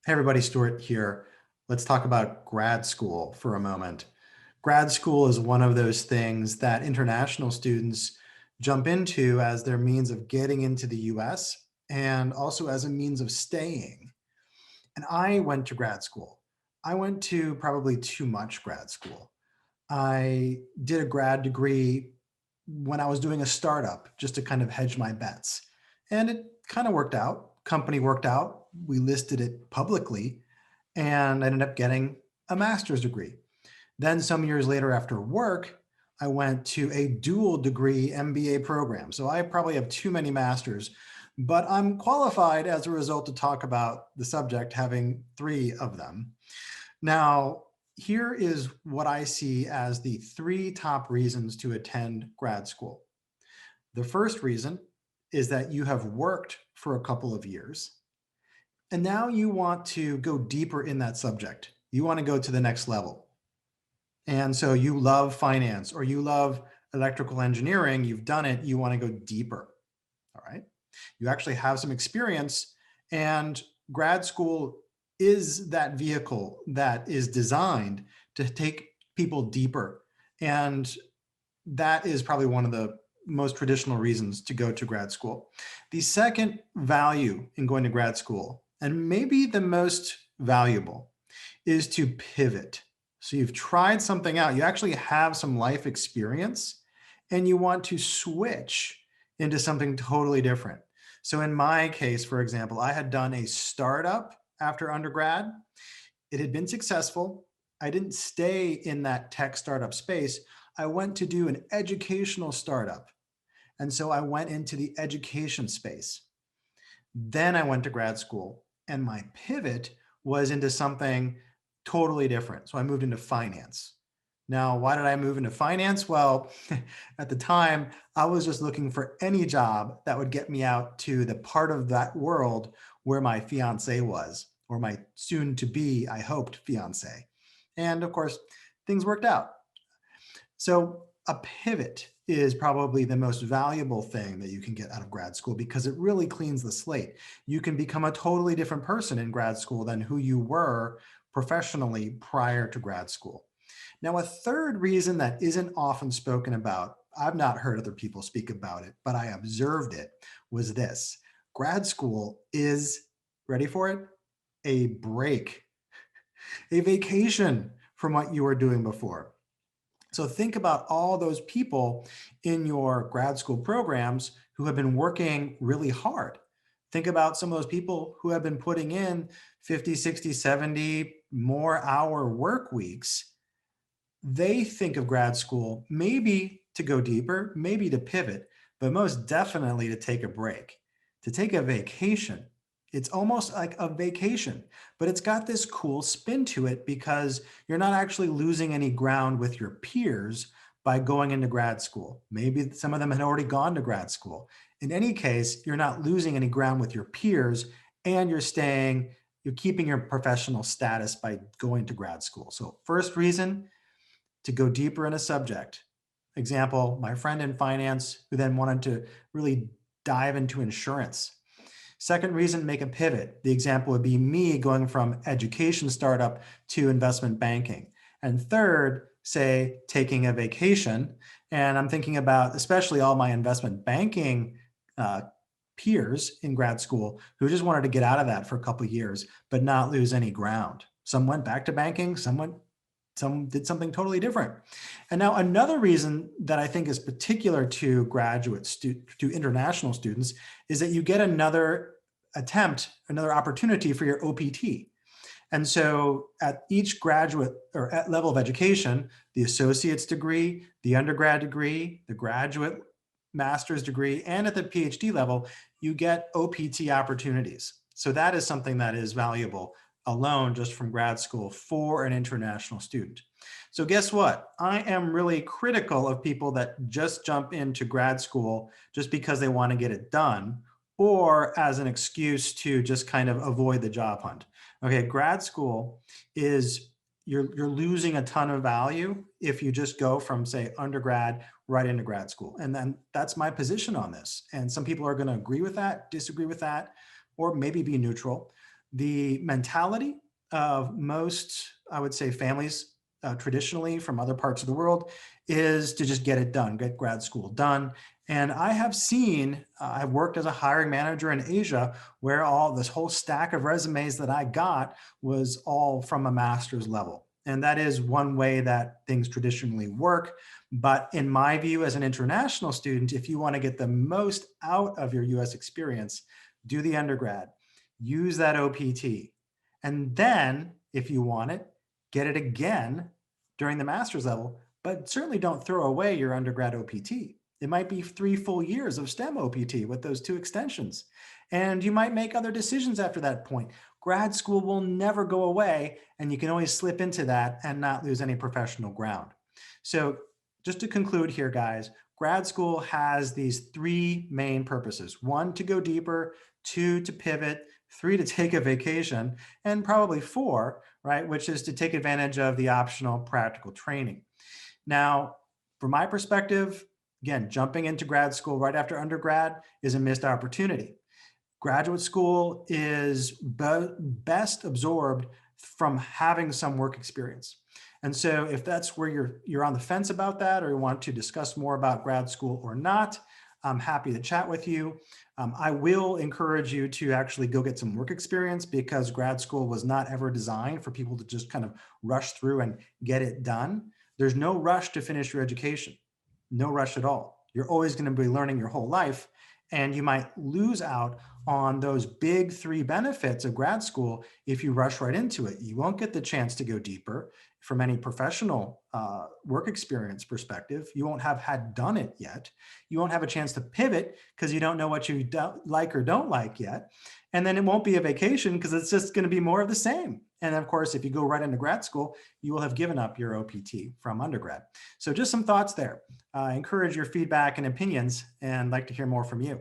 Hey everybody, Stuart here. Let's talk about grad school for a moment. Grad school is one of those things that international students jump into as their means of getting into the US and also as a means of staying. And I went to grad school. I went to probably too much grad school. I did a grad degree when I was doing a startup just to kind of hedge my bets. And it kind of worked out. Company worked out. We listed it publicly and I ended up getting a master's degree. Then some years later after work, I went to a dual degree MBA program. So I probably have too many masters, but I'm qualified as a result to talk about the subject, having three of them. Now, here is what I see as the three top reasons to attend grad school. The first reason is that you have worked for a couple of years. And now you want to go deeper in that subject. You want to go to the next level. And so you love finance or you love electrical engineering, you've done it, you want to go deeper. All right. You actually have some experience, and grad school is that vehicle that is designed to take people deeper. And that is probably one of the most traditional reasons to go to grad school. The second value in going to grad school, and maybe the most valuable, is to pivot. So you've tried something out, you actually have some life experience, and you want to switch into something totally different. So in my case, for example, I had done a startup after undergrad. It had been successful. I didn't stay in that tech startup space. I went to do an educational startup. And so I went into the education space. Then I went to grad school, and my pivot was into something totally different. So I moved into finance. Now, why did I move into finance? Well, at the time, I was just looking for any job that would get me out to the part of that world where my fiance was, or my soon to be, I hoped, fiance. And of course, things worked out. So a pivot is probably the most valuable thing that you can get out of grad school because it really cleans the slate. You can become a totally different person in grad school than who you were professionally prior to grad school. Now, a third reason that isn't often spoken about, I've not heard other people speak about it, but I observed it, was this. Grad school is, ready for it, a break, a vacation from what you were doing before. So think about all those people in your grad school programs who have been working really hard. Think about some of those people who have been putting in 50, 60, 70 more hour work weeks. They think of grad school maybe to go deeper, maybe to pivot, but most definitely to take a break, to take a vacation. It's almost like a vacation, but it's got this cool spin to it because you're not actually losing any ground with your peers by going into grad school. Maybe some of them had already gone to grad school. In any case, you're not losing any ground with your peers, and you're keeping your professional status by going to grad school. So first reason, to go deeper in a subject. Example, my friend in finance who then wanted to really dive into insurance. Second reason, make a pivot. The example would be me going from education startup to investment banking. And third, say, taking a vacation. And I'm thinking about especially all my investment banking peers in grad school who just wanted to get out of that for a couple of years, but not lose any ground. Some went back to banking, some did something totally different. And now another reason that I think is particular to to international students is that you get another attempt, another opportunity for your OPT. And so at each graduate or at level of education, the associate's degree, the undergrad degree, the graduate master's degree, and at the PhD level, you get OPT opportunities. So that is something that is valuable alone just from grad school for an international student. So guess what? I am really critical of people that just jump into grad school just because they want to get it done or as an excuse to just kind of avoid the job hunt. Okay, grad school is, you're losing a ton of value if you just go from, say, undergrad right into grad school. And then that's my position on this. And some people are going to agree with that, disagree with that, or maybe be neutral. The mentality of most, I would say, families traditionally from other parts of the world is to just get it done, get grad school done. And I have seen, I've worked as a hiring manager in Asia where all this whole stack of resumes that I got was all from a master's level. And that is one way that things traditionally work. But in my view, as an international student, if you want to get the most out of your US experience, do the undergrad, use that OPT. And then, if you want it, get it again during the master's level, but certainly don't throw away your undergrad OPT. It might be 3 full years of STEM OPT with those 2 extensions. And you might make other decisions after that point. Grad school will never go away, and you can always slip into that and not lose any professional ground. So just to conclude here, guys, grad school has these 3 main purposes. 1, to go deeper, 2, to pivot, 3, to take a vacation, and probably 4, right, which is to take advantage of the optional practical training. Now, from my perspective, again, jumping into grad school right after undergrad is a missed opportunity. Graduate school is best absorbed from having some work experience. And so if that's where you're on the fence about that, or you want to discuss more about grad school or not, I'm happy to chat with you. I will encourage you to actually go get some work experience, because grad school was not ever designed for people to just kind of rush through and get it done. There's no rush to finish your education, no rush at all. You're always going to be learning your whole life, and you might lose out on those big 3 benefits of grad school if you rush right into it. You won't get the chance to go deeper from any professional work experience perspective. You won't have had done it yet. You won't have a chance to pivot because you don't know what you like or don't like yet. And then it won't be a vacation because it's just going to be more of the same. And of course, if you go right into grad school, you will have given up your OPT from undergrad. So just some thoughts there. I encourage your feedback and opinions, and like to hear more from you.